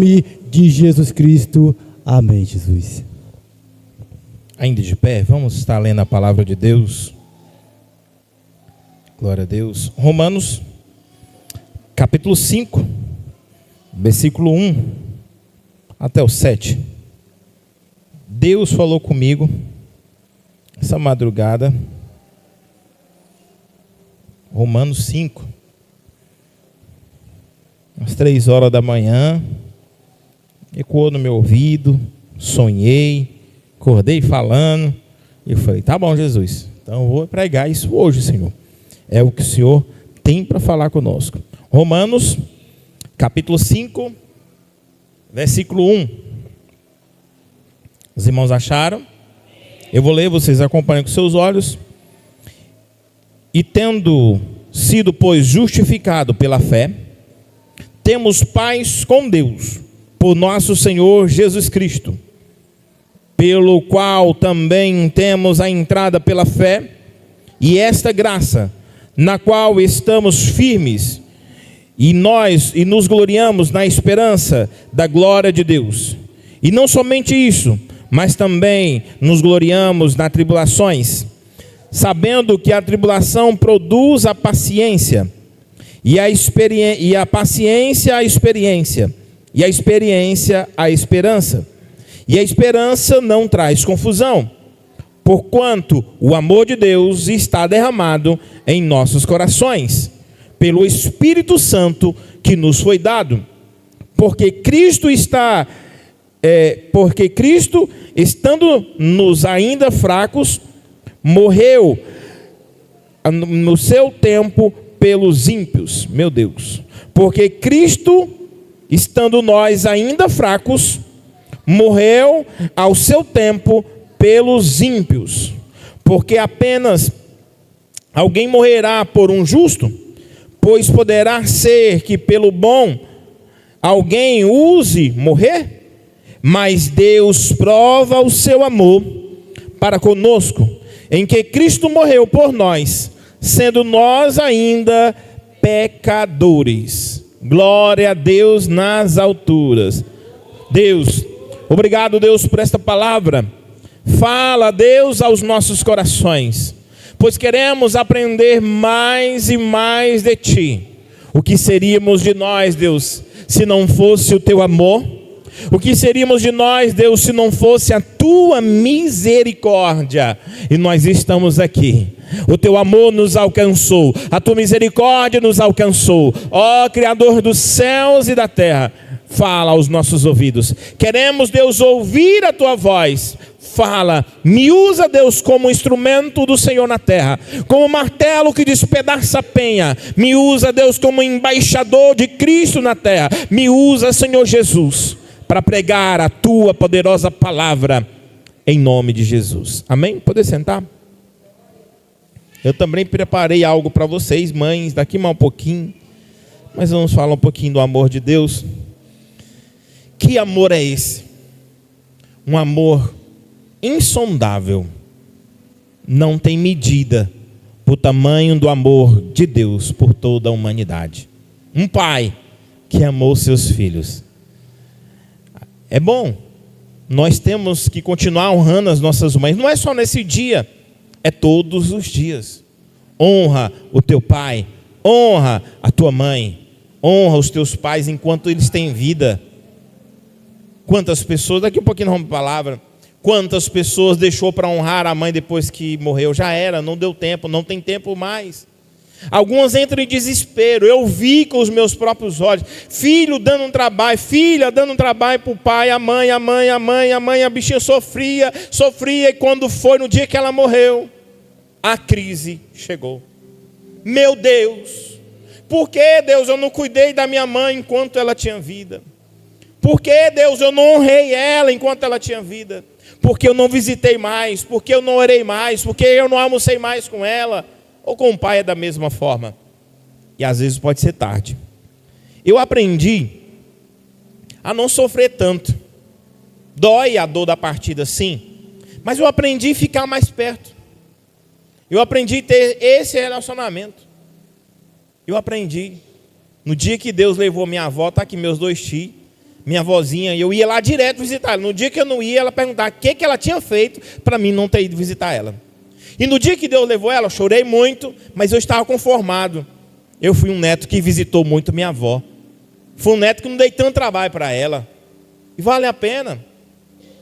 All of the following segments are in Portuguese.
nome de Jesus Cristo. Amém, Jesus. Ainda de pé, vamos estar lendo a palavra de Deus. Glória a Deus. Romanos, capítulo 5, versículo 1 até o 7. Deus falou comigo essa madrugada. Romanos 5, às 3 horas da manhã, ecoou no meu ouvido, sonhei, acordei falando, e eu falei, tá bom, Jesus, então eu vou pregar isso hoje, Senhor. É o que o Senhor tem para falar conosco. Romanos, capítulo 5, versículo 1. Os irmãos acharam? Eu vou ler, vocês acompanham com seus olhos. E tendo sido, pois, justificado pela fé, temos paz com Deus, por nosso Senhor Jesus Cristo, pelo qual também temos a entrada pela fé, e esta graça, na qual estamos firmes, e nos gloriamos na esperança da glória de Deus. E não somente isso, mas também nos gloriamos nas tribulações, sabendo que a tribulação produz a paciência, e a paciência a experiência, e a experiência a esperança. E a esperança não traz confusão, porquanto o amor de Deus está derramado em nossos corações, pelo Espírito Santo que nos foi dado. Porque Cristo, estando nos ainda fracos, morreu no seu tempo pelos ímpios. Meu Deus. Porque Cristo, estando nós ainda fracos, morreu ao seu tempo pelos ímpios. Porque apenas alguém morrerá por um justo, pois poderá ser que pelo bom alguém use morrer. Mas Deus prova o seu amor para conosco, em que Cristo morreu por nós, sendo nós ainda pecadores. Glória a Deus nas alturas. Deus, obrigado, Deus, por esta palavra. Fala, Deus, aos nossos corações, pois queremos aprender mais e mais de Ti. O que seríamos de nós, Deus, se não fosse o Teu amor? O que seríamos de nós, Deus, se não fosse a Tua misericórdia? E nós estamos aqui. O Teu amor nos alcançou, a Tua misericórdia nos alcançou. Ó Criador dos céus e da terra, fala aos nossos ouvidos. Queremos, Deus, ouvir a Tua voz. Fala, me usa, Deus, como instrumento do Senhor na terra, como martelo que despedaça a penha. Me usa, Deus, como embaixador de Cristo na terra. Me usa, Senhor Jesus, para pregar a Tua poderosa palavra, em nome de Jesus. Amém? Pode sentar? Eu também preparei algo para vocês, mães, daqui mais um pouquinho, mas vamos falar um pouquinho do amor de Deus. Que amor é esse? Um amor insondável, não tem medida o tamanho do amor de Deus por toda a humanidade. Um pai que amou seus filhos. É bom, nós temos que continuar honrando as nossas mães, não é só nesse dia, é todos os dias. Honra o teu pai, honra a tua mãe, honra os teus pais enquanto eles têm vida. Quantas pessoas, daqui a pouquinho nós vamos para a palavra, quantas pessoas deixou para honrar a mãe depois que morreu? Já era, não deu tempo, não tem tempo mais. Algumas entram em desespero. Eu vi com os meus próprios olhos, filho dando um trabalho, filha dando um trabalho para o pai, a mãe, a bichinha sofria, e quando foi no dia que ela morreu, a crise chegou. Meu Deus, por que, Deus, eu não cuidei da minha mãe enquanto ela tinha vida? Por que, Deus, eu não honrei ela enquanto ela tinha vida? Porque eu não visitei mais, porque eu não orei mais, porque eu não almocei mais com ela, ou com o pai é da mesma forma. E às vezes pode ser tarde. Eu aprendi a não sofrer tanto. Dói a dor da partida, sim, mas eu aprendi a ficar mais perto. Eu aprendi a ter esse relacionamento. Eu aprendi. No dia que Deus levou minha avó, está aqui meus 2 tios. minha avózinha, e eu ia lá direto visitar ela. No dia que eu não ia, ela perguntava o que ela tinha feito para mim não ter ido visitar ela. E no dia que Deus levou ela, eu chorei muito, mas eu estava conformado. Eu fui um neto que visitou muito minha avó. Fui um neto que não dei tanto trabalho para ela. E vale a pena.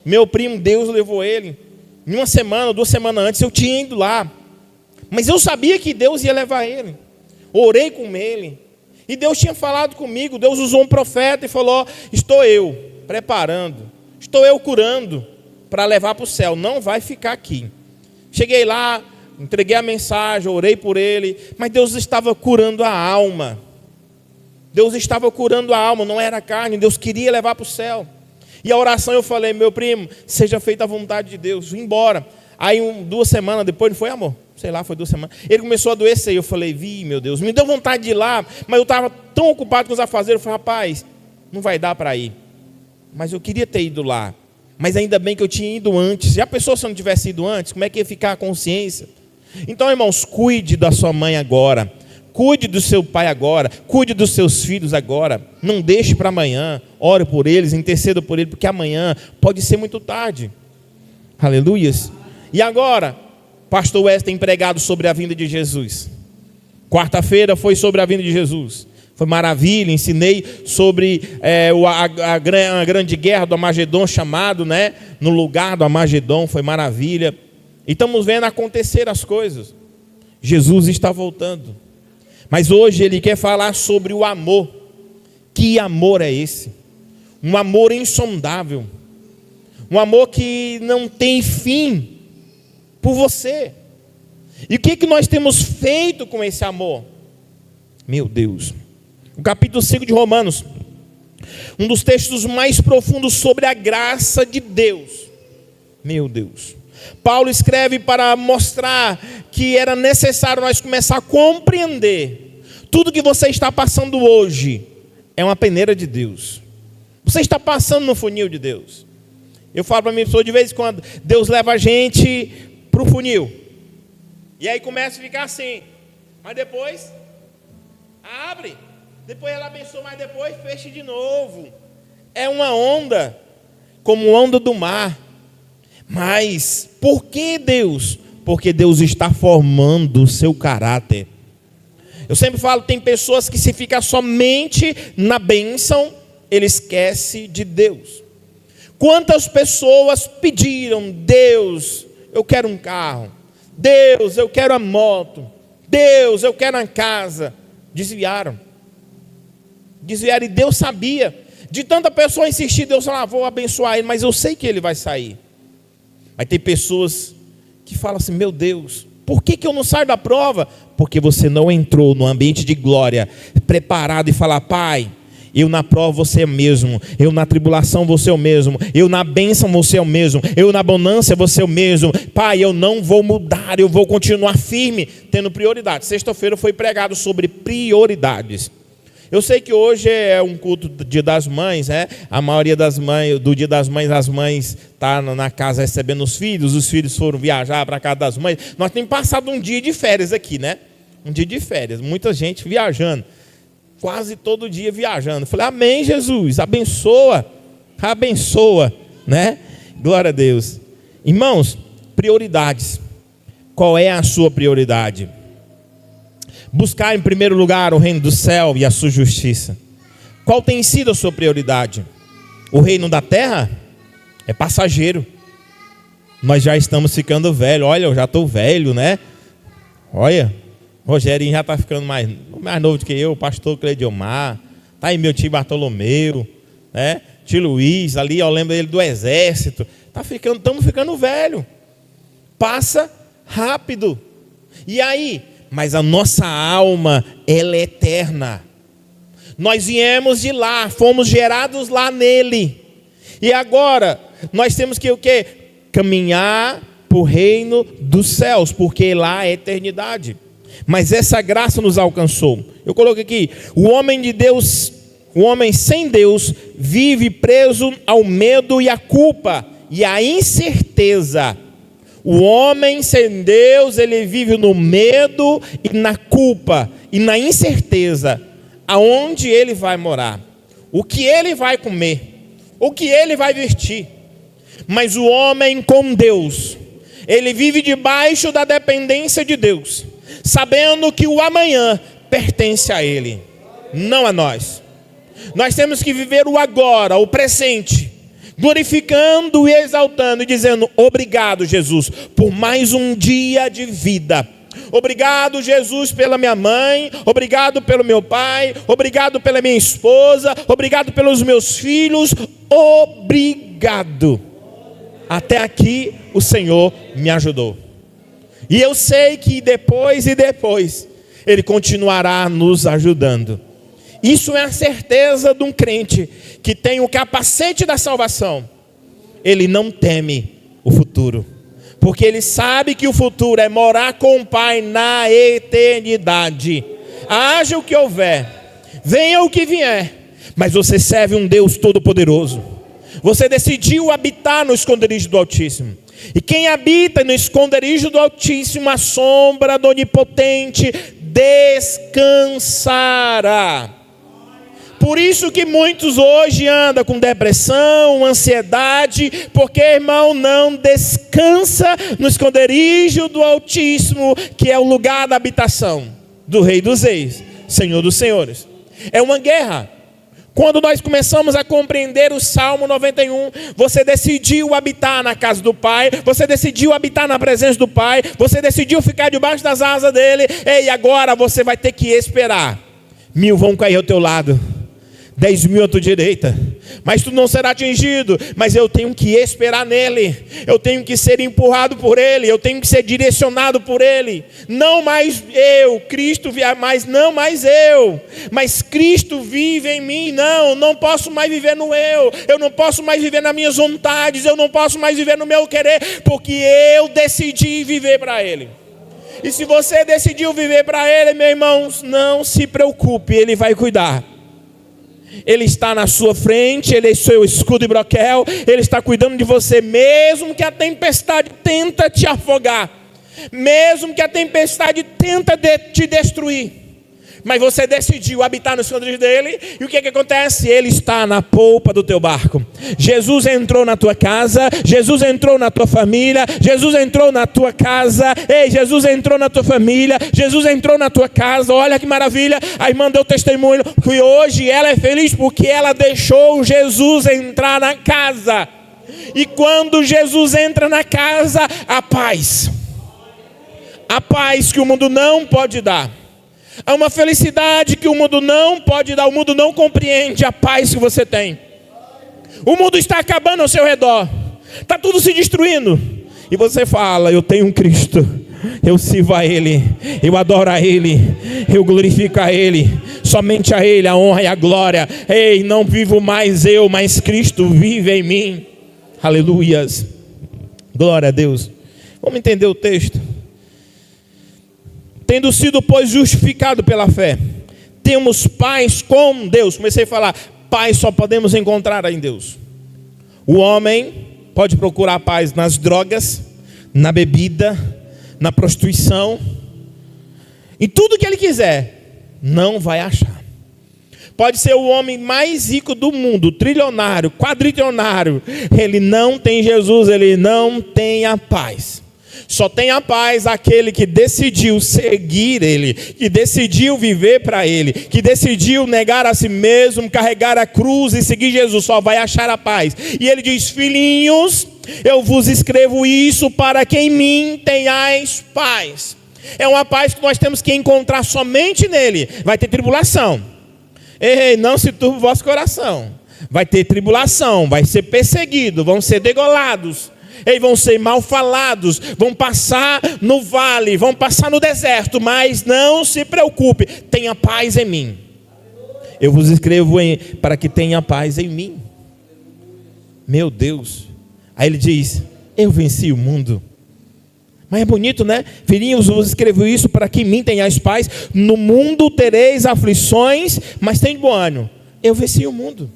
Meu primo, Deus levou ele. Em uma semana, 2 semanas antes, eu tinha ido lá. Mas eu sabia que Deus ia levar ele. Orei com ele. E Deus tinha falado comigo. Deus usou um profeta e falou: estou eu preparando, estou eu curando para levar para o céu. Não vai ficar aqui. Cheguei lá, entreguei a mensagem, orei por ele. Mas Deus estava curando a alma. Deus estava curando a alma, não era a carne. Deus queria levar para o céu. E a oração eu falei: meu primo, seja feita a vontade de Deus. Vim embora. Aí 2 semanas depois, não foi, amor? Sei lá, foi 2 semanas. Ele começou a adoecer. Eu falei: meu Deus, me deu vontade de ir lá. Mas eu estava tão ocupado com os afazeres. Eu falei: rapaz, não vai dar para ir. Mas eu queria ter ido lá. Mas ainda bem que eu tinha ido antes. Já pensou se eu não tivesse ido antes? Como é que ia ficar a consciência? Então, irmãos, cuide da sua mãe agora. Cuide do seu pai agora. Cuide dos seus filhos agora. Não deixe para amanhã. Ore por eles, interceda por eles, porque amanhã pode ser muito tarde. Aleluias. E agora, pastor Wes tem pregado sobre a vinda de Jesus. Quarta-feira foi sobre a vinda de Jesus. Foi maravilha, ensinei sobre a grande guerra do Armagedon, chamado, né, no lugar do Armagedon, foi maravilha. E estamos vendo acontecer as coisas. Jesus está voltando. Mas hoje ele quer falar sobre o amor. Que amor é esse? Um amor insondável. Um amor que não tem fim por você. E o que nós temos feito com esse amor? Meu Deus. O capítulo 5 de Romanos, um dos textos mais profundos sobre a graça de Deus. Meu Deus. Paulo escreve para mostrar que era necessário nós começar a compreender. Tudo que você está passando hoje é uma peneira de Deus. Você está passando no funil de Deus. Eu falo para minha pessoa de vez em quando: Deus leva a gente para o funil. E aí começa a ficar assim. Mas depois abre. Depois ela abençoa, mas depois fecha de novo. É uma onda, como onda do mar. Mas por que Deus? Porque Deus está formando o seu caráter. Eu sempre falo, tem pessoas que se ficam somente na bênção, ele esquece de Deus. Quantas pessoas pediram: Deus, eu quero um carro. Deus, eu quero a moto. Deus, eu quero a casa. Desviaram. E Deus sabia. De tanta pessoa insistir, Deus falou: vou abençoar ele, mas eu sei que ele vai sair. Mas tem pessoas que falam assim: meu Deus, por que eu não saio da prova? Porque você não entrou no ambiente de glória, preparado e falar: Pai, eu na prova vou ser o mesmo, eu na tribulação vou ser o mesmo, eu na bênção vou ser o mesmo, eu na abundância vou ser o mesmo. Pai, eu não vou mudar, eu vou continuar firme, tendo prioridade. Sexta-feira foi pregado sobre prioridades. Eu sei que hoje é um culto do Dia das Mães, né? A maioria das mães, do Dia das Mães, as mães estão na casa recebendo os filhos foram viajar para a casa das mães. Nós temos passado um dia de férias aqui, né? Um dia de férias, muita gente viajando, quase todo dia viajando. Falei: amém, Jesus, abençoa, né? Glória a Deus. Irmãos, prioridades. Qual é a sua prioridade? Buscar em primeiro lugar o reino do céu e a sua justiça. Qual tem sido a sua prioridade? O reino da terra é passageiro. Nós já estamos ficando velhos. Olha, eu já estou velho, né? Olha, Rogerinho já está ficando mais novo do que eu. O pastor Cleidiomar. Está aí meu tio Bartolomeu, né? Tio Luiz, ali eu lembro dele do exército. Estamos ficando velho. Passa rápido. E aí? Mas a nossa alma, ela é eterna. Nós viemos de lá, fomos gerados lá nele. E agora, nós temos que o quê? Caminhar para o reino dos céus, porque lá é eternidade. Mas essa graça nos alcançou. Eu coloquei aqui: o homem de Deus, o homem sem Deus, vive preso ao medo e à culpa e à incerteza. O homem sem Deus, ele vive no medo e na culpa e na incerteza. Aonde ele vai morar? O que ele vai comer? o que ele vai vestir. Mas o homem com Deus, ele vive debaixo da dependência de Deus, sabendo que o amanhã pertence a ele, não a nós. Nós temos que viver o agora, o presente, glorificando e exaltando e dizendo: obrigado, Jesus, por mais um dia de vida. Obrigado, Jesus, pela minha mãe, obrigado pelo meu pai, obrigado pela minha esposa, obrigado pelos meus filhos, obrigado. Até aqui o Senhor me ajudou. E eu sei que depois Ele continuará nos ajudando. Isso é a certeza de um crente que tem o capacete da salvação. Ele não teme o futuro, porque ele sabe que o futuro é morar com o Pai na eternidade. Haja o que houver, venha o que vier, mas você serve um Deus todo-poderoso. Você decidiu habitar no esconderijo do Altíssimo. E quem habita no esconderijo do Altíssimo, a sombra do Onipotente, descansará. Por isso que muitos hoje andam com depressão, ansiedade, porque, irmão, não descansa no esconderijo do Altíssimo, que é o lugar da habitação do Rei dos Reis, Senhor dos Senhores. É uma guerra. Quando nós começamos a compreender o Salmo 91, você decidiu habitar na casa do Pai, você decidiu habitar na presença do Pai, você decidiu ficar debaixo das asas dele, e agora você vai ter que esperar. 1000 vão cair ao teu lado, 10.000 à tua direita, mas tu não será atingido. Mas eu tenho que esperar nele, eu tenho que ser empurrado por ele, eu tenho que ser direcionado por ele. Não mais eu, Cristo mas não mais eu, mas Cristo vive em mim. Não posso mais viver no eu não posso mais viver nas minhas vontades, eu não posso mais viver no meu querer, porque eu decidi viver para ele. E se você decidiu viver para ele, meu irmão, não se preocupe, ele vai cuidar. Ele está na sua frente, ele é seu escudo e broquel, ele está cuidando de você, mesmo que a tempestade tenta te afogar, mesmo que a tempestade tenta te destruir. Mas você decidiu habitar no esconderijo dele, e o que acontece? Ele está na polpa do teu barco. Jesus entrou na tua casa, Jesus entrou na tua família, Jesus entrou na tua casa, Jesus entrou na tua família, Jesus entrou na tua casa. Olha que maravilha, a irmã deu testemunho que hoje ela é feliz porque ela deixou Jesus entrar na casa. E quando Jesus entra na casa, a paz que o mundo não pode dar. Há uma felicidade que o mundo não pode dar, o mundo não compreende a paz que você tem. O mundo está acabando ao seu redor, está tudo se destruindo, e você fala: eu tenho um Cristo, eu sirvo a Ele, eu adoro a Ele, eu glorifico a Ele, somente a Ele a honra e a glória. Ei, não vivo mais eu, mas Cristo vive em mim. Aleluias, glória a Deus. Vamos entender o texto. Tendo sido, pois, justificado pela fé, temos paz com Deus. Comecei a falar, paz só podemos encontrar em Deus. O homem pode procurar paz nas drogas, na bebida, na prostituição, em tudo que ele quiser, não vai achar. Pode ser o homem mais rico do mundo, trilionário, quadrilionário, ele não tem Jesus, ele não tem a paz. Só tem a paz aquele que decidiu seguir Ele, que decidiu viver para Ele, que decidiu negar a si mesmo, carregar a cruz e seguir Jesus. Só vai achar a paz. E Ele diz: filhinhos, eu vos escrevo isso para que em mim tenhais paz. É uma paz que nós temos que encontrar somente nele. Vai ter tribulação. Ei, não se turbe o vosso coração. Vai ter tribulação, vai ser perseguido, vão ser degolados. Eles vão ser mal falados, vão passar no vale, vão passar no deserto, mas não se preocupe, tenha paz em mim. Eu vos escrevo para que tenha paz em mim. Meu Deus. Aí ele diz: eu venci o mundo. Mas é bonito, né? Filhinhos, eu vos escrevo isso para que em mim tenhais paz. No mundo tereis aflições, mas tem bom ânimo. Eu venci o mundo.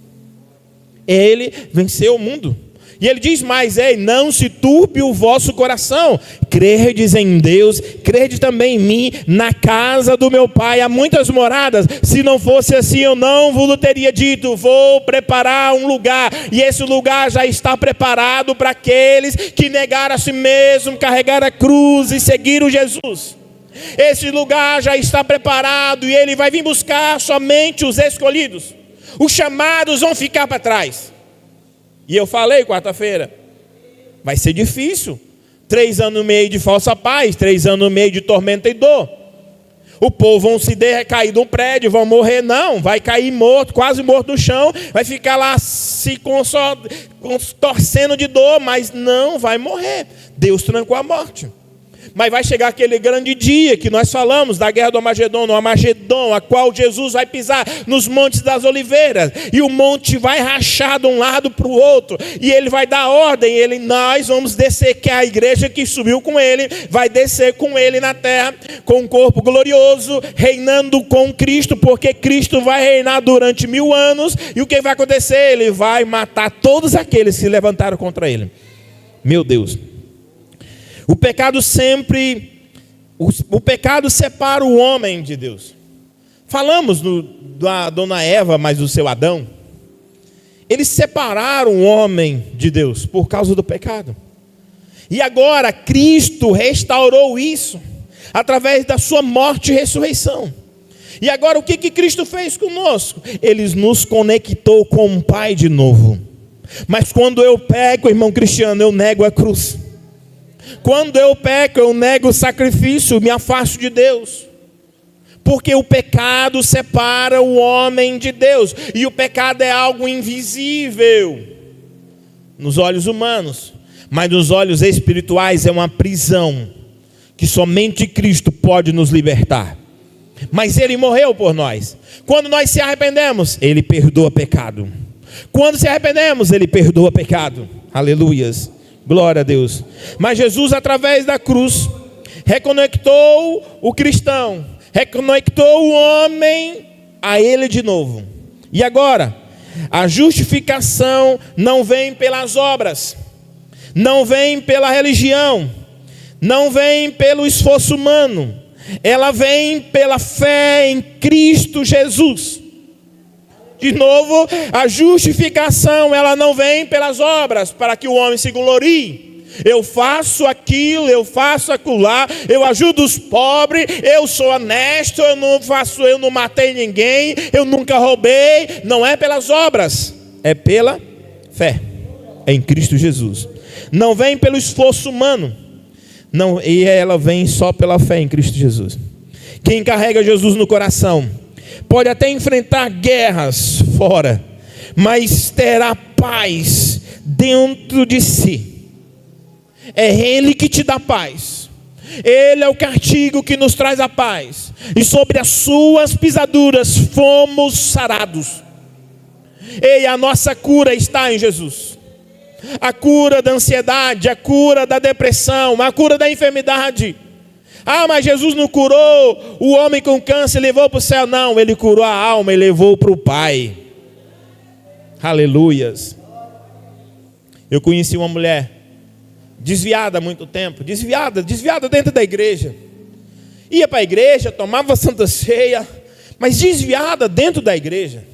Ele venceu o mundo. E ele diz mais: ei, não se turbe o vosso coração, credes em Deus, crede também em mim. Na casa do meu pai há muitas moradas, se não fosse assim eu não vos teria dito, vou preparar um lugar, e esse lugar já está preparado para aqueles que negaram a si mesmo, carregaram a cruz e seguiram Jesus. Esse lugar já está preparado e ele vai vir buscar somente os escolhidos. Os chamados vão ficar para trás. E eu falei quarta-feira, vai ser difícil. 3 anos e meio de falsa paz, 3 anos e meio de tormenta e dor. O povo vão se cair de um prédio, vão morrer, não, vai cair morto, quase morto no chão, vai ficar lá se torcendo de dor, mas não vai morrer. Deus trancou a morte. Mas vai chegar aquele grande dia que nós falamos da guerra do Armagedon, no Armagedon, a qual Jesus vai pisar nos montes das oliveiras, e o monte vai rachar de um lado para o outro, e ele vai dar ordem, nós vamos descer, que é a igreja que subiu com ele, vai descer com ele na terra, com um corpo glorioso, reinando com Cristo, porque Cristo vai reinar durante 1000 anos, e o que vai acontecer? Ele vai matar todos aqueles que se levantaram contra ele. Meu Deus! O pecado separa o homem de Deus. Falamos da dona Eva, mas do seu Adão. Eles separaram o homem de Deus por causa do pecado. E agora Cristo restaurou isso, através da sua morte e ressurreição. E agora o que Cristo fez conosco? Ele nos conectou com o Pai de novo. Mas quando eu peco, irmão Cristiano, eu nego a cruz. Quando eu peco, eu nego o sacrifício, me afasto de Deus. Porque o pecado separa o homem de Deus. E o pecado é algo invisível nos olhos humanos, mas nos olhos espirituais é uma prisão que somente Cristo pode nos libertar. Mas Ele morreu por nós. Quando nós se arrependemos, Ele perdoa pecado. Quando se arrependemos, Ele perdoa pecado. Aleluias. Glória a Deus. Mas Jesus, através da cruz, reconectou o cristão, reconectou o homem a Ele de novo. E agora, a justificação não vem pelas obras, não vem pela religião, não vem pelo esforço humano, ela vem pela fé em Cristo Jesus. De novo, a justificação, ela não vem pelas obras, para que o homem se glorie. Eu faço aquilo, eu faço acolá, eu ajudo os pobres, eu sou honesto, eu não matei ninguém, eu nunca roubei. Não é pelas obras, é pela fé em Cristo Jesus. Não vem pelo esforço humano, não, e ela vem só pela fé em Cristo Jesus. Quem carrega Jesus no coração pode até enfrentar guerras fora, mas terá paz dentro de si. É Ele que te dá paz. Ele é o castigo que nos traz a paz. E sobre as suas pisaduras fomos sarados. E a nossa cura está em Jesus. A cura da ansiedade, a cura da depressão, a cura da enfermidade. Ah, mas Jesus não curou o homem com câncer e levou para o céu. Não, Ele curou a alma e levou para o Pai. Aleluias. Eu conheci uma mulher desviada há muito tempo, desviada dentro da igreja. Ia para a igreja, tomava Santa Ceia, mas desviada dentro da igreja.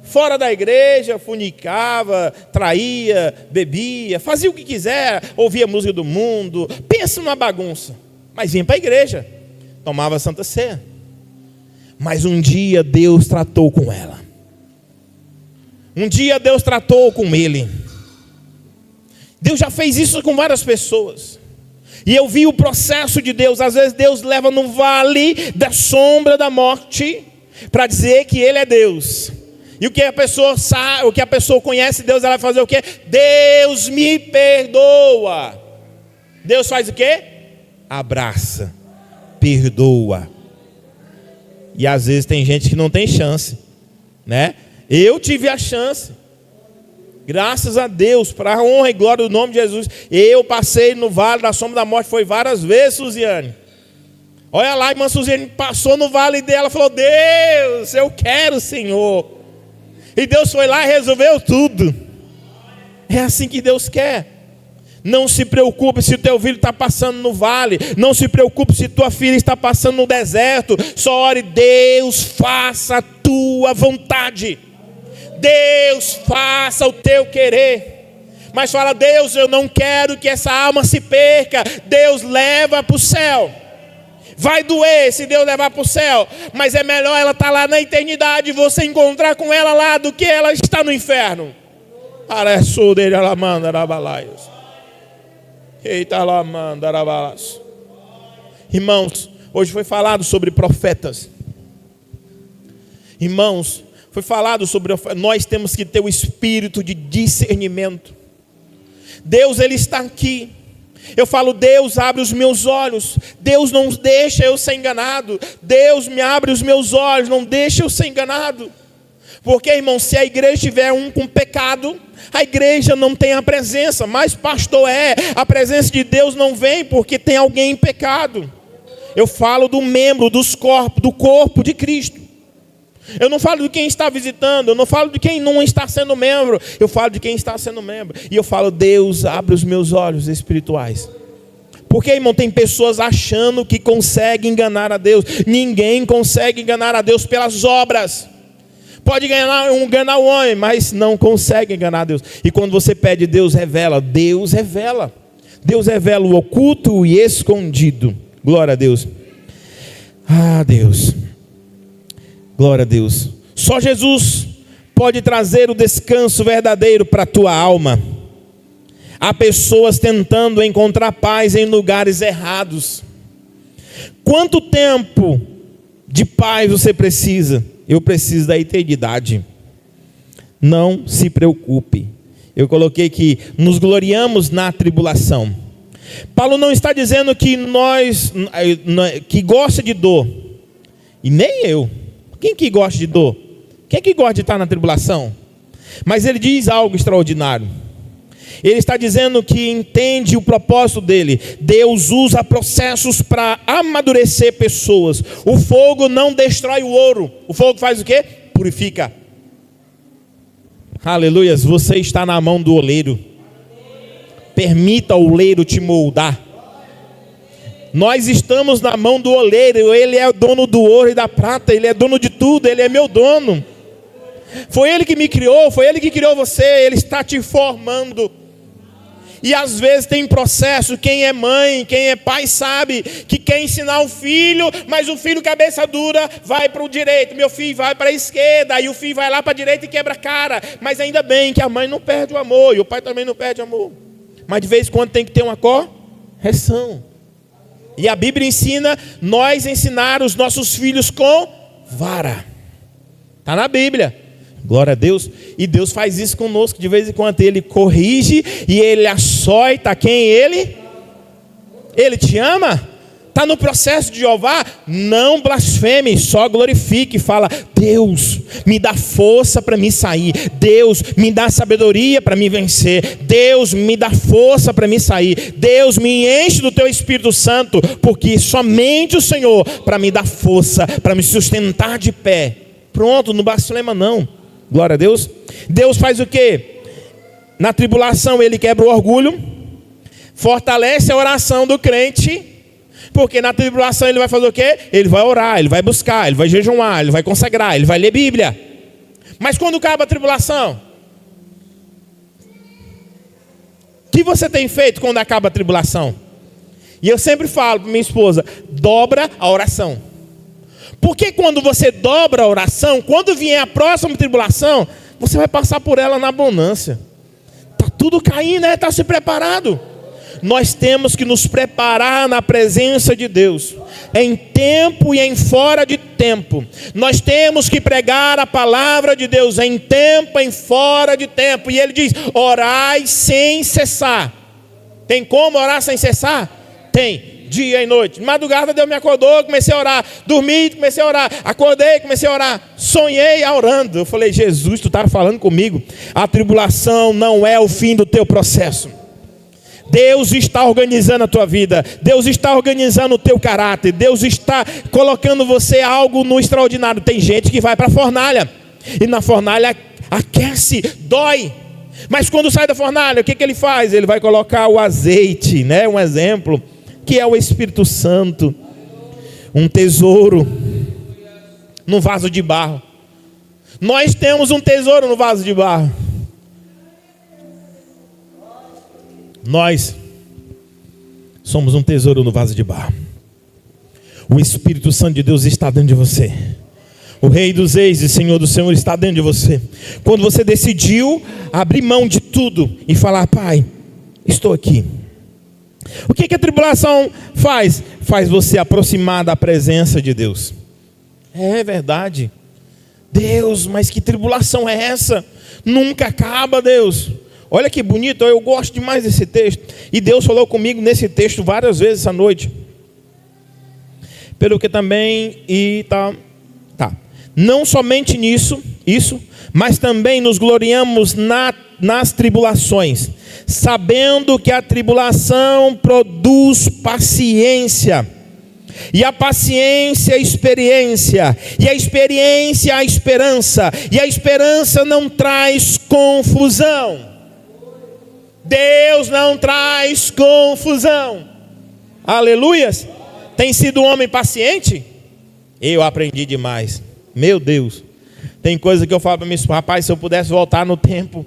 Fora da igreja, funicava, traía, bebia, fazia o que quiser, ouvia música do mundo. Pensa numa bagunça. Mas vinha para a igreja, tomava Santa Ceia. Mas um dia Deus tratou com ela. Um dia Deus tratou com ele. Deus já fez isso com várias pessoas. E eu vi o processo de Deus. Às vezes Deus leva no vale da sombra da morte para dizer que Ele é Deus. E o que a pessoa sabe, o que a pessoa conhece Deus, ela vai fazer o quê? Deus me perdoa. Deus faz o quê? Abraça, perdoa. E às vezes tem gente que não tem chance, né? Eu tive a chance, graças a Deus, para a honra e glória do nome de Jesus. Eu passei no vale da sombra da morte, foi várias vezes, Suziane. Olha lá, a irmã Suziane passou no vale dela, falou: Deus, eu quero, Senhor. E Deus foi lá e resolveu tudo. É assim que Deus quer. Não se preocupe se o teu filho está passando no vale. Não se preocupe se tua filha está passando no deserto. Só ore: Deus, faça a tua vontade. Deus, faça o teu querer. Mas fala: Deus, eu não quero que essa alma se perca. Deus, leva para o céu. Vai doer se Deus levar para o céu, mas é melhor ela estar lá na eternidade e você encontrar com ela lá do que ela está no inferno. Irmãos, hoje foi falado sobre profetas. Irmãos, foi falado sobre... Nós temos que ter o espírito de discernimento. Deus, Ele está aqui. Eu falo: Deus, abre os meus olhos. Deus, não deixa eu ser enganado. Deus, me abre os meus olhos, não deixa eu ser enganado. Porque, irmão, se a igreja tiver um com pecado, a igreja não tem a presença. Mas pastor, a presença de Deus não vem porque tem alguém em pecado. Eu falo do membro do corpo de Cristo. Eu não falo de quem está visitando, eu não falo de quem não está sendo membro, eu falo de quem está sendo membro. E eu falo: Deus, abre os meus olhos espirituais. Porque, irmão, tem pessoas achando que conseguem enganar a Deus. Ninguém consegue enganar a Deus pelas obras. Pode enganar o homem, mas não consegue enganar a Deus. E quando você pede, Deus revela. Deus revela. Deus revela o oculto e escondido. Glória a Deus. Deus. Glória a Deus. Só Jesus pode trazer o descanso verdadeiro para a tua alma. Há pessoas tentando encontrar paz em lugares errados. Quanto tempo de paz você precisa? Eu preciso da eternidade. Não se preocupe. Eu coloquei que nos gloriamos na tribulação. Paulo não está dizendo que que gosta de dor. E nem eu. Quem que gosta de dor? Quem que gosta de estar na tribulação? Mas ele diz algo extraordinário. Ele está dizendo que entende o propósito dele. Deus usa processos para amadurecer pessoas. O fogo não destrói o ouro. O fogo faz o quê? Purifica. Aleluias. Você está na mão do oleiro. Permita o oleiro te moldar. Nós estamos na mão do oleiro. Ele é o dono do ouro e da prata. Ele é dono de tudo. Ele é meu dono. Foi Ele que me criou. Foi Ele que criou você. Ele está te formando. E às vezes tem processo. Quem é mãe, quem é pai sabe que quer ensinar o filho, mas o filho cabeça dura vai para o direito. Meu filho vai para a esquerda. Aí o filho vai lá para a direita e quebra a cara. Mas ainda bem que a mãe não perde o amor. E o pai também não perde o amor. Mas de vez em quando tem que ter uma correção. E a Bíblia ensina nós ensinar os nossos filhos com vara. Está na Bíblia. Glória a Deus. E Deus faz isso conosco de vez em quando. Ele corrige e Ele açoita quem Ele te ama. Está no processo de Jeová. Não blasfeme, só glorifique. Fala: Deus, me dá força para me sair. Deus, me dá sabedoria para me vencer. Deus, me dá força para me sair. Deus, me enche do teu Espírito Santo, porque somente o Senhor para me dar força, para me sustentar de pé. Pronto, não blasfema não. Glória a Deus. Deus faz o quê? Na tribulação Ele quebra o orgulho, fortalece a oração do crente. Porque na tribulação ele vai fazer o quê? Ele vai orar, ele vai buscar, ele vai jejuar, ele vai consagrar, ele vai ler Bíblia. Mas quando acaba a tribulação? O que você tem feito quando acaba a tribulação? E eu sempre falo para minha esposa: dobra a oração. Porque quando você dobra a oração, quando vier a próxima tribulação, você vai passar por ela na abundância. Está tudo caindo, né? Está se preparado. Nós temos que nos preparar na presença de Deus, em tempo e em fora de tempo. Nós temos que pregar a palavra de Deus em tempo e em fora de tempo. E Ele diz: orai sem cessar. Tem como orar sem cessar? Tem. Dia e noite. De madrugada Deus me acordou, comecei a orar. Dormi, comecei a orar. Acordei, comecei a orar. Sonhei orando. Eu falei: Jesus, tu estava falando comigo. A tribulação não é o fim do teu processo. Deus está organizando a tua vida. Deus está organizando o teu caráter. Deus está colocando você algo no extraordinário. Tem gente que vai para a fornalha. E na fornalha aquece, dói. Mas quando sai da fornalha, o que ele faz? Ele vai colocar o azeite, né? Um exemplo, que é o Espírito Santo. Um tesouro num vaso de barro. Nós temos um tesouro no vaso de barro. Nós somos um tesouro no vaso de barro. O Espírito Santo de Deus está dentro de você. O Rei dos Reis e Senhor do Senhor está dentro de você. Quando você decidiu abrir mão de tudo e falar: Pai, estou aqui. O que a tribulação faz? Faz você aproximar da presença de Deus. É verdade. Deus, mas que tribulação é essa? Nunca acaba, Deus. Olha que bonito, eu gosto demais desse texto. E Deus falou comigo nesse texto várias vezes essa noite. Pelo que também, não somente nisso, mas também nos gloriamos nas tribulações, sabendo que a tribulação produz paciência, e a paciência a experiência, e a experiência a esperança, e a esperança não traz confusão. Deus não traz confusão. Aleluias. Tem sido um homem paciente? Eu aprendi demais. Meu Deus. Tem coisa que eu falo para mim: rapaz, se eu pudesse voltar no tempo,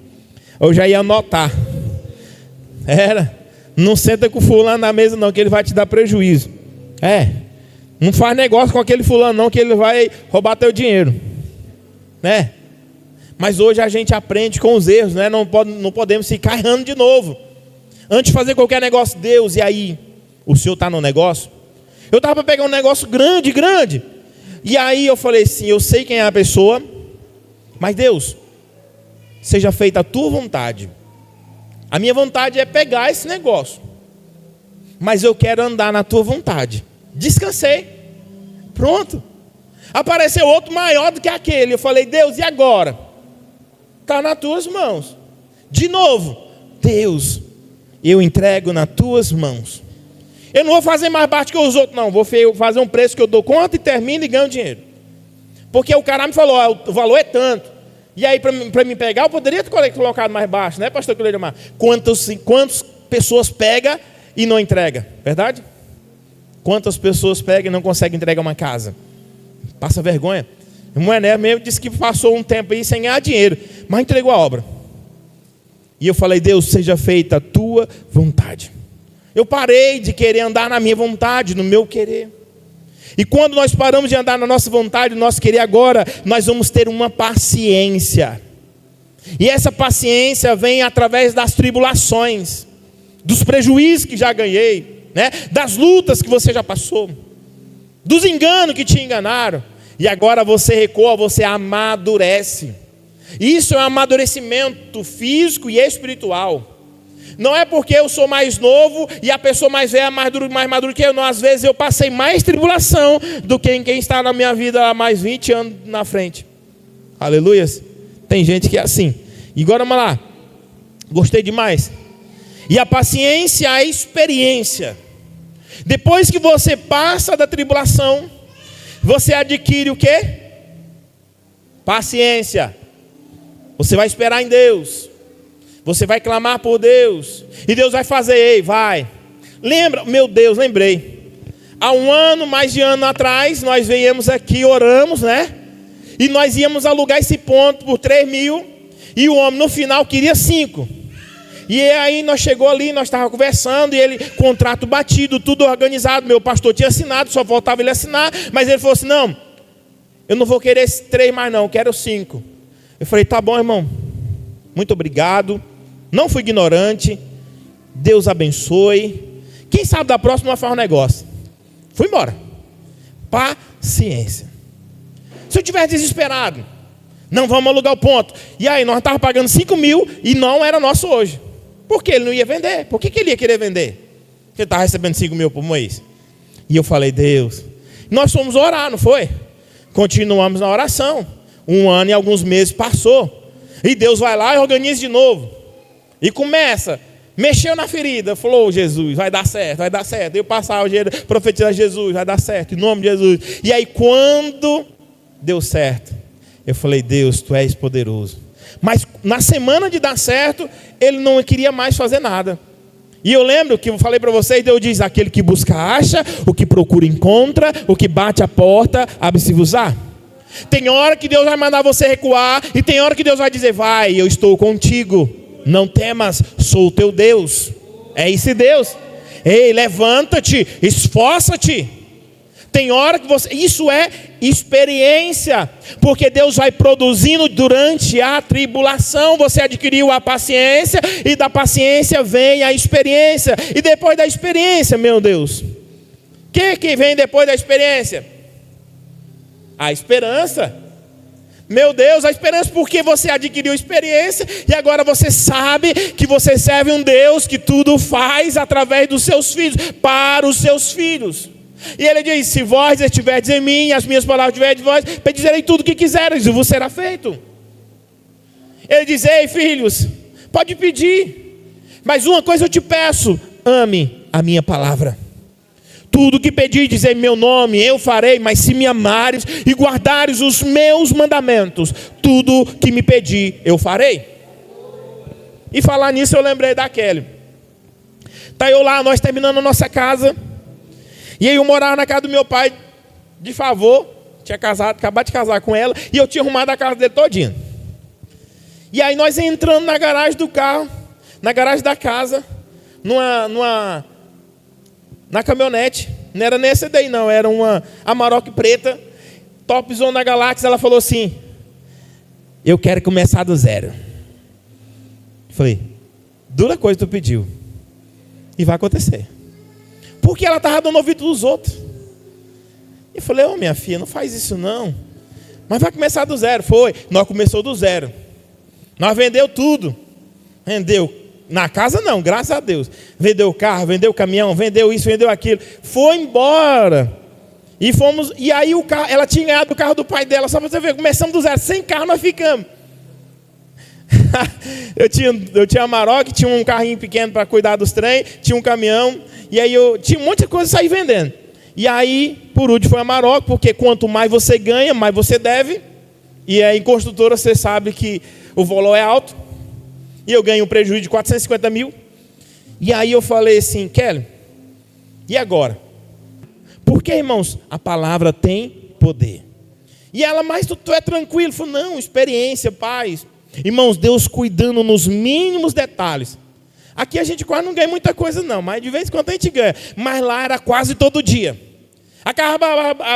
eu já ia anotar. Não senta com o fulano na mesa não, que ele vai te dar prejuízo. Não faz negócio com aquele fulano não, que ele vai roubar teu dinheiro. Mas hoje a gente aprende com os erros, né? Não podemos ficar errando de novo. Antes de fazer qualquer negócio, Deus, e aí? O senhor está no negócio? Eu estava para pegar um negócio grande. E aí eu falei assim: eu sei quem é a pessoa, mas Deus, seja feita a tua vontade. A minha vontade é pegar esse negócio, mas eu quero andar na tua vontade. Descansei. Pronto. Apareceu outro maior do que aquele. Eu falei: Deus, e agora? Está nas tuas mãos. De novo: Deus, eu entrego nas tuas mãos. Eu não vou fazer mais baixo que os outros não. Vou fazer um preço que eu dou conta e termino e ganho dinheiro. Porque o cara me falou: o valor é tanto. E aí para me pegar, eu poderia ter colocado mais baixo, né, pastor Cleidemar? Quantas pessoas pega e não entrega? Verdade? Quantas pessoas pegam e não conseguem entregar uma casa? Passa vergonha. O Moené mesmo disse que passou um tempo aí sem ganhar dinheiro, mas entregou a obra. E eu falei: Deus, seja feita a tua vontade. Eu parei de querer andar na minha vontade, no meu querer. E quando nós paramos de andar na nossa vontade, no nosso querer agora, nós vamos ter uma paciência. E essa paciência vem através das tribulações, dos prejuízos que já ganhei, né? Das lutas que você já passou, dos enganos que te enganaram. E agora você recua, você amadurece. Isso é um amadurecimento físico e espiritual. Não é porque eu sou mais novo e a pessoa mais velha é mais madura que eu. Não, às vezes eu passei mais tribulação do que quem está na minha vida há mais 20 anos na frente. Aleluias. Tem gente que é assim. E agora vamos lá. Gostei demais. E a paciência, a experiência. Depois que você passa da tribulação, você adquire o quê? Paciência. Você vai esperar em Deus. Você vai clamar por Deus. E Deus vai fazer, ei, vai. Lembra, meu Deus, lembrei. Há um ano, mais de ano atrás, nós viemos aqui, oramos, né? E nós íamos alugar esse ponto por 3 mil. E o homem no final queria 5. E aí nós chegou ali, nós estávamos conversando. E ele, contrato batido, tudo organizado. Meu pastor tinha assinado, só faltava ele assinar. Mas ele falou assim: não, eu não vou querer 3 mais não, eu quero 5. Eu falei: tá bom, irmão, muito obrigado. Não fui ignorante. Deus abençoe. Quem sabe da próxima faz um negócio. Fui embora. Paciência. Se eu tivesse desesperado, não, vamos alugar o ponto. E aí nós estávamos pagando 5 mil e não era nosso hoje. Por que ele não ia vender? Por que ele ia querer vender? Porque ele estava recebendo 5 mil por mês. E eu falei: Deus. Nós fomos orar, não foi? Continuamos na oração. 1 ano e alguns meses passou. E Deus vai lá e organiza de novo. E começa, mexeu na ferida, falou: Jesus, vai dar certo, vai dar certo. Eu passava o dinheiro, profetizar: Jesus, vai dar certo, em nome de Jesus. E aí quando deu certo, eu falei: Deus, Tu és poderoso. Mas na semana de dar certo, ele não queria mais fazer nada. E eu lembro que eu falei para vocês, Deus diz, aquele que busca acha, o que procura encontra, o que bate a porta, abre-se-vos-á. Tem hora que Deus vai mandar você recuar, e tem hora que Deus vai dizer, vai, eu estou contigo, não temas, sou o teu Deus. É esse Deus. Ei, levanta-te, esforça-te. Tem hora que você... Isso é experiência. Porque Deus vai produzindo durante a tribulação. Você adquiriu a paciência. E da paciência vem a experiência. E depois da experiência, meu Deus, o que vem depois da experiência? A esperança. Meu Deus, a esperança, porque você adquiriu experiência e agora você sabe que você serve um Deus que tudo faz através dos seus filhos, para os seus filhos. E ele diz, se vós estiverdes em mim, as minhas palavras estiverem de vós, pedirei tudo o que quiseres e vos será feito. Ele diz, ei filhos, pode pedir, mas uma coisa eu te peço, ame a minha palavra. Tudo que pedirdes em meu nome eu farei, mas se me amares e guardares os meus mandamentos, tudo que me pedir eu farei. E falar nisso eu lembrei da Kelly. Tá eu lá, nós terminando a nossa casa. E aí eu morava na casa do meu pai de favor. Tinha acabado de casar com ela. E eu tinha arrumado a casa dele todinha. E aí nós entrando na garagem do carro, na garagem da casa, na caminhonete, não era nessa daí não, era uma Amarok preta, topzona da galáxia. Ela falou assim, eu quero começar do zero. Falei, dura coisa tu pediu, e vai acontecer, porque ela estava dando ouvido dos outros. E falei, ô minha filha, não faz isso não, mas vai começar do zero. Foi, nós começou do zero, nós vendeu tudo, vendeu. Na casa não, graças a Deus. Vendeu o carro, vendeu o caminhão, vendeu isso, vendeu aquilo. Foi embora. E fomos. E aí o carro, ela tinha ganhado o carro do pai dela. Só para você ver, começamos do zero. Sem carro nós ficamos. eu tinha a Amarok, tinha um carrinho pequeno para cuidar dos trem, tinha um caminhão. E aí eu tinha um monte de coisa e saí vendendo. E aí, por último, foi a Amarok, porque quanto mais você ganha, mais você deve. E aí em construtora você sabe que o valor é alto. E eu ganho um prejuízo de 450 mil. E aí eu falei assim, Kelly, e agora? Porque, irmãos, a palavra tem poder. E ela, mas tu é tranquilo? Falei, não, experiência, paz. Irmãos, Deus cuidando nos mínimos detalhes. Aqui a gente quase não ganha muita coisa não, mas de vez em quando a gente ganha. Mas lá era quase todo dia.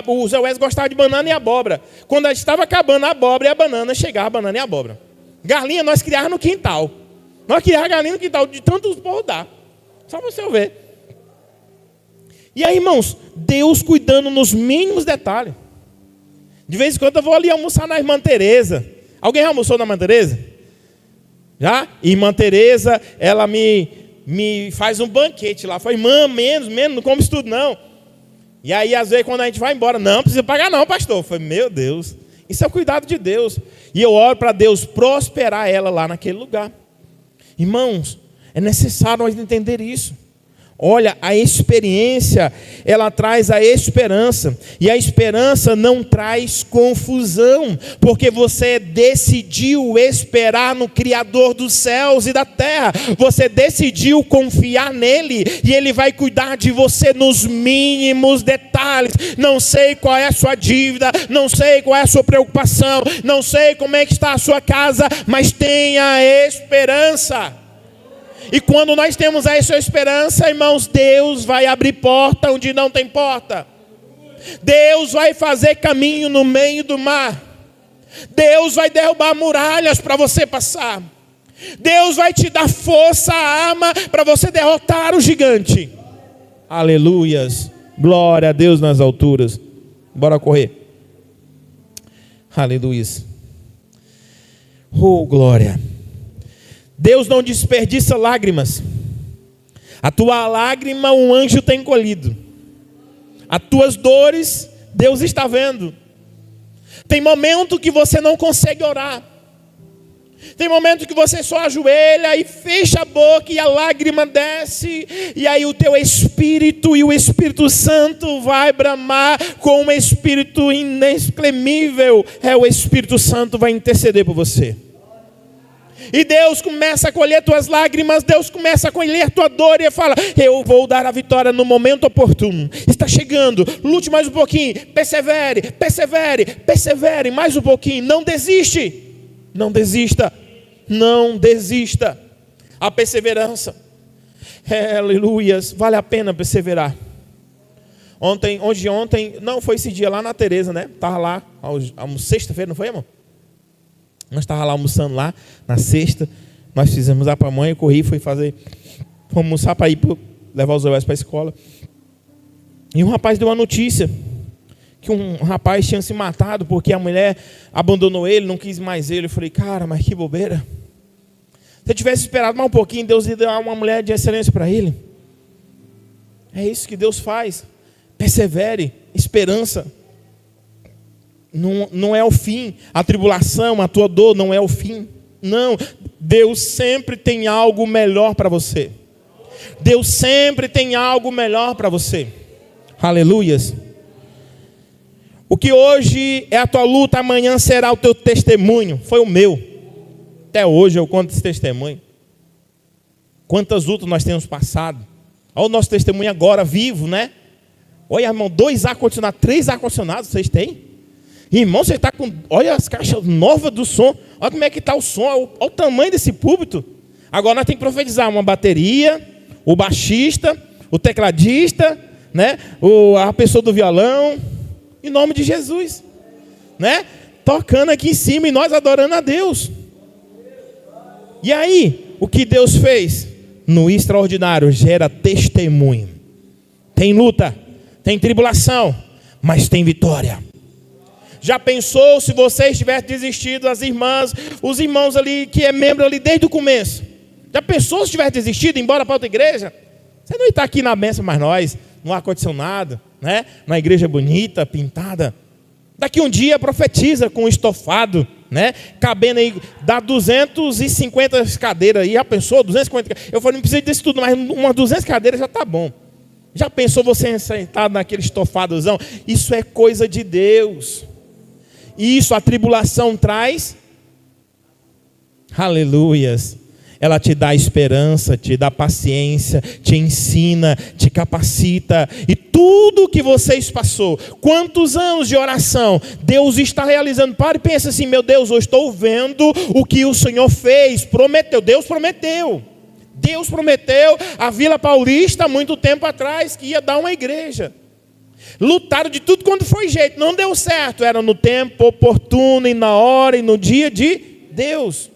O Zé Wes gostava de banana e abóbora. Quando a gente estava acabando a abóbora e a banana, chegava a banana e a abóbora. Galinha nós criávamos no quintal. Nós criávamos galinha no quintal, de tantos porros dá. Só para você ver. E aí, irmãos, Deus cuidando nos mínimos detalhes. De vez em quando eu vou ali almoçar na Irmã Tereza. Alguém já almoçou na Irmã Tereza? Já? Irmã Tereza, ela me faz um banquete lá. Falei, irmã, menos, não come isso tudo não. E aí, às vezes, quando a gente vai embora, não precisa pagar não, pastor. Eu falei, meu Deus, isso é o cuidado de Deus. E eu oro para Deus prosperar ela lá naquele lugar. Irmãos, é necessário nós entender isso. Olha, a experiência, ela traz a esperança. E a esperança não traz confusão. Porque você decidiu esperar no Criador dos céus e da terra. Você decidiu confiar nele. E ele vai cuidar de você nos mínimos detalhes. Não sei qual é a sua dívida. Não sei qual é a sua preocupação. Não sei como é que está a sua casa. Mas tenha esperança. E quando nós temos essa esperança, irmãos, Deus vai abrir porta onde não tem porta. Deus vai fazer caminho no meio do mar. Deus vai derrubar muralhas para você passar. Deus vai te dar força, a arma para você derrotar o gigante. Aleluias. Glória a Deus nas alturas. Bora correr. Aleluias. Oh, glória. Deus não desperdiça lágrimas. A tua lágrima um anjo tem colhido. As tuas dores Deus está vendo. Tem momento que você não consegue orar. Tem momento que você só ajoelha e fecha a boca e a lágrima desce. E aí o teu espírito e o Espírito Santo vai bramar com um espírito inexprimível. O Espírito Santo vai interceder por você. E Deus começa a colher tuas lágrimas, Deus começa a colher tua dor e fala: eu vou dar a vitória no momento oportuno. Está chegando, lute mais um pouquinho, persevere, persevere, persevere mais um pouquinho. Não desiste, não desista, não desista. A perseverança, aleluias, vale a pena perseverar. Ontem, não foi esse dia lá na Tereza, né? Estava lá, sexta-feira, não foi, irmão? Nós estávamos lá almoçando lá, na sexta, nós fizemos a pamonha, eu corri, fui almoçar para ir levar os olhos para a escola. E um rapaz deu uma notícia, que um rapaz tinha se matado porque a mulher abandonou ele, não quis mais ele. Eu falei: cara, mas que bobeira. Se eu tivesse esperado mais um pouquinho, Deus ia dar uma mulher de excelência para ele. É isso que Deus faz. Persevere, esperança. Não é o fim. A tribulação, a tua dor não é o fim. Não, Deus sempre tem algo melhor para você. Deus sempre tem algo melhor para você. Aleluias. O que hoje é a tua luta, amanhã será o teu testemunho. Foi o meu. Até hoje eu conto esse testemunho. Quantas lutas nós temos passado. Olha o nosso testemunho agora, vivo, né? Olha, irmão, 2 ar-condicionados, 3 ar-condicionados vocês têm? Irmão, você está com... Olha as caixas novas do som. Olha como é que está o som. Olha o tamanho desse púlpito. Agora nós temos que profetizar uma bateria, o baixista, o tecladista, né? A pessoa do violão. Em nome de Jesus. Né? Tocando aqui em cima e nós adorando a Deus. E aí, o que Deus fez? No extraordinário, gera testemunho. Tem luta, tem tribulação, mas tem vitória. Já pensou se vocês tivessem desistido, as irmãs, os irmãos ali, que é membro ali desde o começo? Já pensou se tivesse desistido, embora para outra igreja? Você não ia estar aqui na bênção mais nós, no ar-condicionado, né? Na igreja bonita, pintada. Daqui um dia profetiza com estofado, né? Cabendo aí, dá 250 cadeiras aí. Já pensou? 250? Eu falei, não precisa disso tudo, mas umas 200 cadeiras já está bom. Já pensou você sentado naquele estofadozão? Isso é coisa de Deus. Isso a tribulação traz. Aleluias. Ela te dá esperança, te dá paciência, te ensina, te capacita. E tudo que vocês passou, quantos anos de oração Deus está realizando. Para e pensa assim: meu Deus, eu estou vendo o que o Senhor fez, prometeu. Deus prometeu. Deus prometeu a Vila Paulista há muito tempo atrás que ia dar uma igreja. Lutaram de tudo quanto foi jeito, não deu certo. Era no tempo oportuno e na hora e no dia de Deus.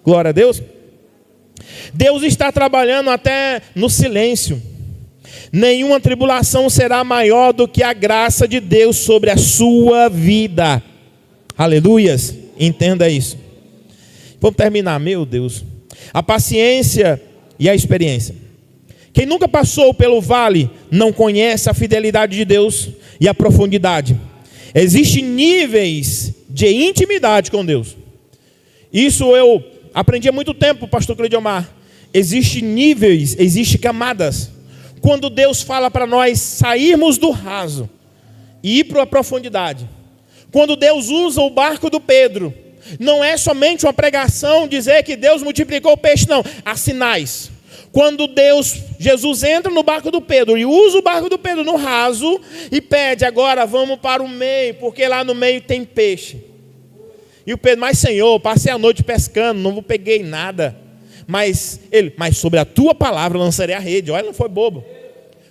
Glória a Deus. Deus está trabalhando até no silêncio. Nenhuma tribulação será maior do que a graça de Deus sobre a sua vida. Aleluias. Entenda isso. Vamos terminar, meu Deus. A paciência e a experiência. Quem nunca passou pelo vale não conhece a fidelidade de Deus e a profundidade. Existem níveis de intimidade com Deus. Isso eu aprendi há muito tempo, pastor Cleidomar. Existem níveis, existem camadas. Quando Deus fala para nós sairmos do raso e ir para a profundidade. Quando Deus usa o barco do Pedro, não é somente uma pregação dizer que Deus multiplicou o peixe, não. Há sinais. Quando Jesus entra no barco do Pedro e usa o barco do Pedro no raso e pede: agora vamos para o meio, porque lá no meio tem peixe. E o Pedro: mas Senhor, passei a noite pescando, não peguei nada. Mas sobre a tua palavra lançarei a rede. Olha, não foi bobo.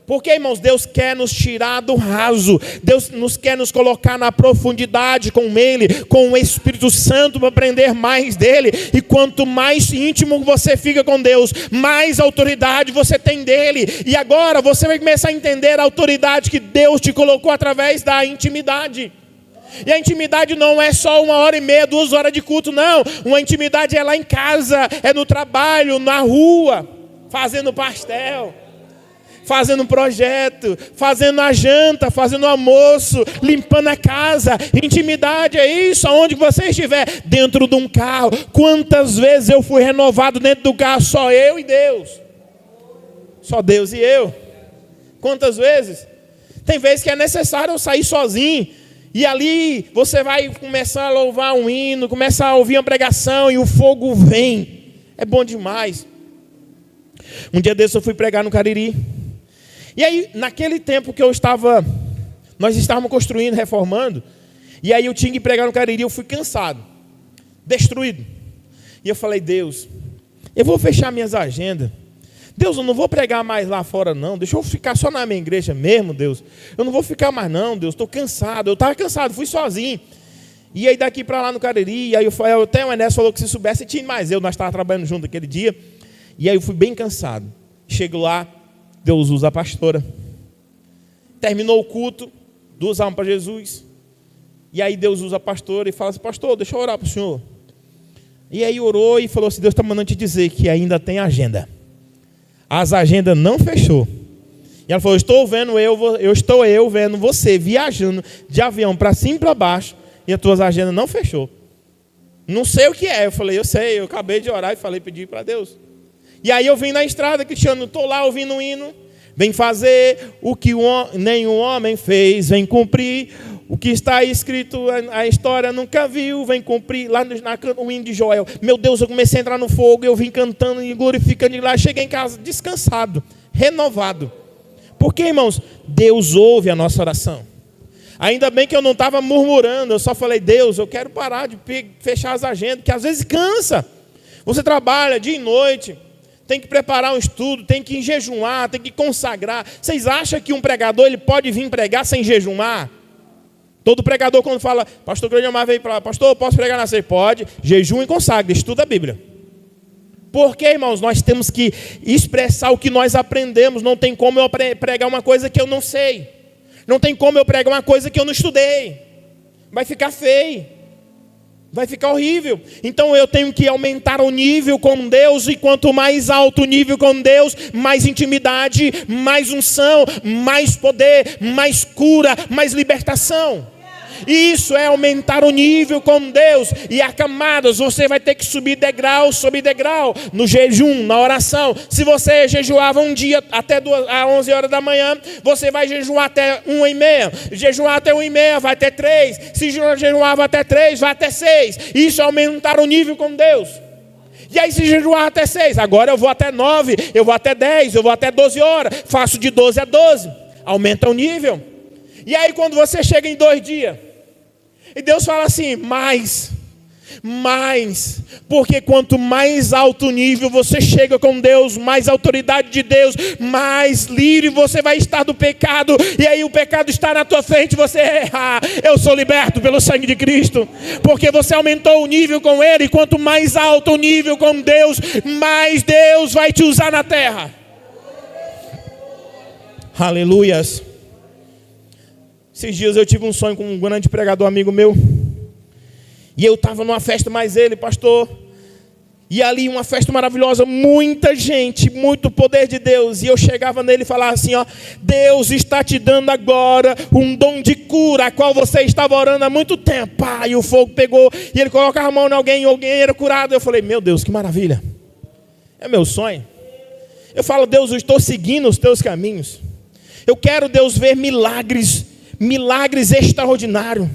Porque, irmãos, Deus quer nos tirar do raso. Deus quer nos colocar na profundidade com Ele, com o Espírito Santo, para aprender mais dEle. E quanto mais íntimo você fica com Deus, mais autoridade você tem dEle. E agora você vai começar a entender a autoridade que Deus te colocou através da intimidade. E a intimidade não é só 1h30, 2 horas de culto, não. Uma intimidade é lá em casa, é no trabalho, na rua, fazendo pastel, fazendo projeto, fazendo a janta, fazendo o almoço, limpando a casa. Intimidade é isso, aonde você estiver, dentro de um carro. Quantas vezes eu fui renovado dentro do carro, só eu e Deus. Só Deus e eu. Quantas vezes? Tem vezes que é necessário eu sair sozinho. E ali você vai começar a louvar um hino, começar a ouvir uma pregação e o fogo vem. É bom demais. Um dia desse eu fui pregar no Cariri. E aí, naquele tempo que nós estávamos construindo, reformando, e aí eu tinha que pregar no Cariri, eu fui cansado, destruído. E eu falei, Deus, eu vou fechar minhas agendas. Deus, eu não vou pregar mais lá fora não, deixa eu ficar só na minha igreja mesmo, Deus. Eu não vou ficar mais não, Deus, estou cansado. Eu estava cansado, fui sozinho. E aí daqui para lá no Cariri, e aí até o Enéas falou que se soubesse tinha mais eu, nós estávamos trabalhando junto aquele dia. E aí eu fui bem cansado. Chego lá, Deus usa a pastora. Terminou o culto, 2 almas para Jesus. E aí Deus usa a pastora e fala assim, pastor, deixa eu orar para o senhor. E aí orou e falou assim, Deus está mandando te dizer que ainda tem agenda. As agendas não fechou. E ela falou, estou vendo você viajando de avião para cima e para baixo e as tuas agendas não fechou. Não sei o que é. Eu falei, eu sei, eu acabei de orar e pedi para Deus. E aí eu vim na estrada, Cristiano, estou lá ouvindo um hino. Vem fazer o que nenhum homem fez, vem cumprir o que está escrito, a história nunca viu, vem cumprir, lá no hino de Joel. Meu Deus, eu comecei a entrar no fogo, eu vim cantando e glorificando, e lá cheguei em casa descansado, renovado. Porque, irmãos, Deus ouve a nossa oração. Ainda bem que eu não estava murmurando, eu só falei, Deus, eu quero parar de fechar as agendas, porque às vezes cansa. Você trabalha dia e noite, tem que preparar um estudo, tem que jejuar, tem que consagrar. Vocês acham que um pregador ele pode vir pregar sem jejuar? Todo pregador quando fala, pastor Grande veio para lá, pastor, eu posso pregar na ceia? Pode, jejum e consagre, estuda a Bíblia. Porque, irmãos, nós temos que expressar o que nós aprendemos. Não tem como eu pregar uma coisa que eu não sei. Não tem como eu pregar uma coisa que eu não estudei. Vai ficar feio. Vai ficar horrível. Então eu tenho que aumentar o nível com Deus. E quanto mais alto o nível com Deus, mais intimidade, mais unção, mais poder, mais cura, mais libertação. Isso é aumentar o nível com Deus. E a camadas, você vai ter que subir degrau sobre degrau. No jejum, na oração. Se você jejuava um dia até 11 horas da manhã, você vai jejuar até 1h30. Jejuar até 1h30, vai até 3. Se jejuava até 3, vai até 6. Isso é aumentar o nível com Deus. E aí se jejuar até 6, agora eu vou até 9, eu vou até 10, eu vou até 12 horas. Faço de 12 a 12. Aumenta o nível. E aí quando você chega em 2 dias, e Deus fala assim, mais, porque quanto mais alto nível você chega com Deus, mais autoridade de Deus, mais livre você vai estar do pecado, e aí o pecado está na tua frente, você eu sou liberto pelo sangue de Cristo, porque você aumentou o nível com Ele, e quanto mais alto o nível com Deus, mais Deus vai te usar na terra. Aleluias. Esses dias eu tive um sonho com um grande pregador amigo meu. E eu estava numa festa, mais ele, pastor. E ali uma festa maravilhosa, muita gente, muito poder de Deus. E eu chegava nele e falava assim, ó, Deus está te dando agora um dom de cura, a qual você estava orando há muito tempo. E o fogo pegou, e ele colocava a mão em alguém era curado. Eu falei, meu Deus, que maravilha. É meu sonho. Eu falo, Deus, eu estou seguindo os teus caminhos. Eu quero, Deus, ver milagres extraordinários.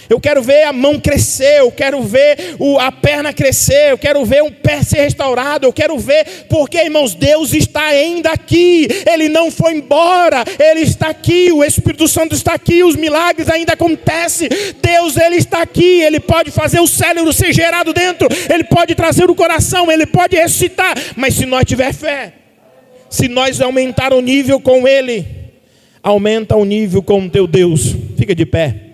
Eu quero ver a mão crescer, eu quero ver a perna crescer, eu quero ver um pé ser restaurado, eu quero ver, porque, irmãos, Deus está ainda aqui, Ele não foi embora, Ele está aqui, o Espírito Santo está aqui, os milagres ainda acontecem, Deus, Ele está aqui, Ele pode fazer o cérebro ser gerado dentro, Ele pode trazer o coração, Ele pode ressuscitar, mas se nós tiver fé, se nós aumentar o nível com Ele, aumenta o nível com o teu Deus. Fica de pé.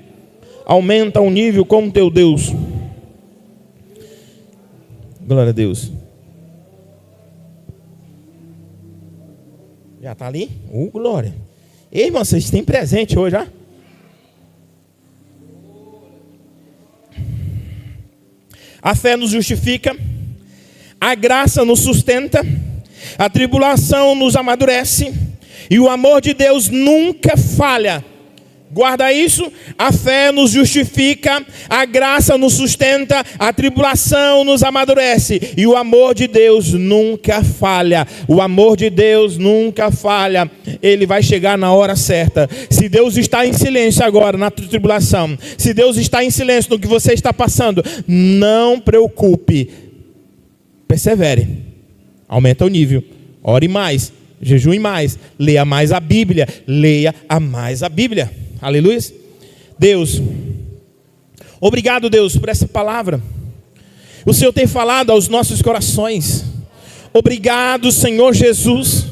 Aumenta o nível com o teu Deus. Glória a Deus. Já está ali? Glória. Ei, irmão, vocês têm presente hoje, já? A fé nos justifica. A graça nos sustenta. A tribulação nos amadurece. E o amor de Deus nunca falha. Guarda isso, a fé nos justifica, a graça nos sustenta, a tribulação nos amadurece. E o amor de Deus nunca falha. O amor de Deus nunca falha. Ele vai chegar na hora certa. Se Deus está em silêncio agora na tribulação, se Deus está em silêncio no que você está passando, não preocupe. persevere, aumenta o nível, ore mais, jejue mais, leia mais a Bíblia, aleluia. Deus, obrigado, Deus, por essa palavra. O Senhor tem falado aos nossos corações. Obrigado, Senhor Jesus,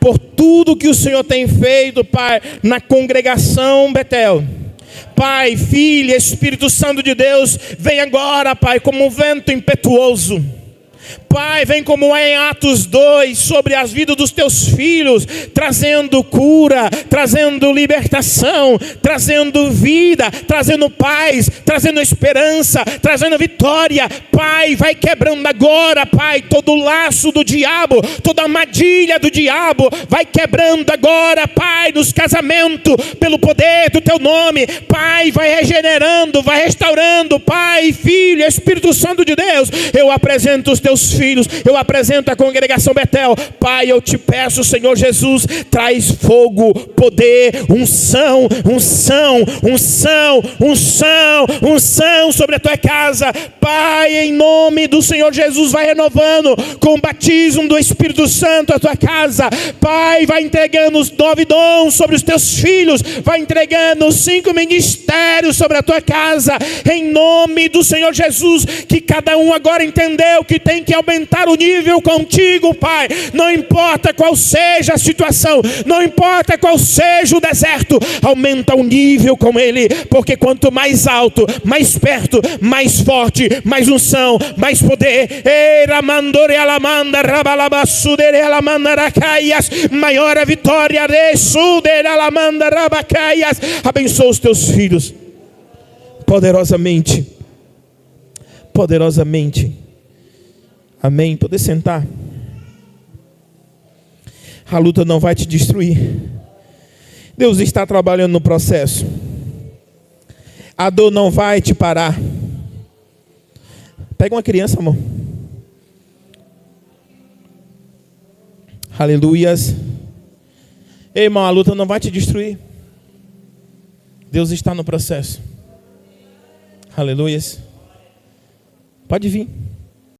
por tudo que o Senhor tem feito, Pai, na congregação Betel. Pai, Filho, Espírito Santo de Deus, vem agora, Pai, como um vento impetuoso. Pai, vem como é em Atos 2, sobre as vidas dos teus filhos, trazendo cura, trazendo libertação, trazendo vida, trazendo paz, trazendo esperança, trazendo vitória. Pai, vai quebrando agora, Pai, todo o laço do diabo, toda a armadilha do diabo, vai quebrando agora, Pai, nos casamentos, pelo poder do teu nome. Pai, vai regenerando, vai restaurando. Pai, Filho, Espírito Santo de Deus, eu apresento os teus filhos, eu apresento a congregação Betel. Pai, eu te peço, Senhor Jesus, traz fogo, poder, unção sobre a tua casa. Pai, em nome do Senhor Jesus, vai renovando com o batismo do Espírito Santo a tua casa. Pai, vai entregando os 9 dons sobre os teus filhos, vai entregando os 5 ministérios sobre a tua casa, em nome do Senhor Jesus. Que cada um agora entendeu que tem que aumentar o nível contigo, Pai. Não importa qual seja a situação, não importa qual seja o deserto, aumenta o nível com Ele, porque quanto mais alto, mais perto, mais forte, mais unção, mais poder, maior a vitória. Abençoa os teus filhos poderosamente. Amém. Poder sentar. A luta não vai te destruir. Deus está trabalhando no processo. A dor não vai te parar. Pega uma criança, amor. Aleluias. Ei, irmão, a luta não vai te destruir. Deus está no processo. Aleluias. Pode vir.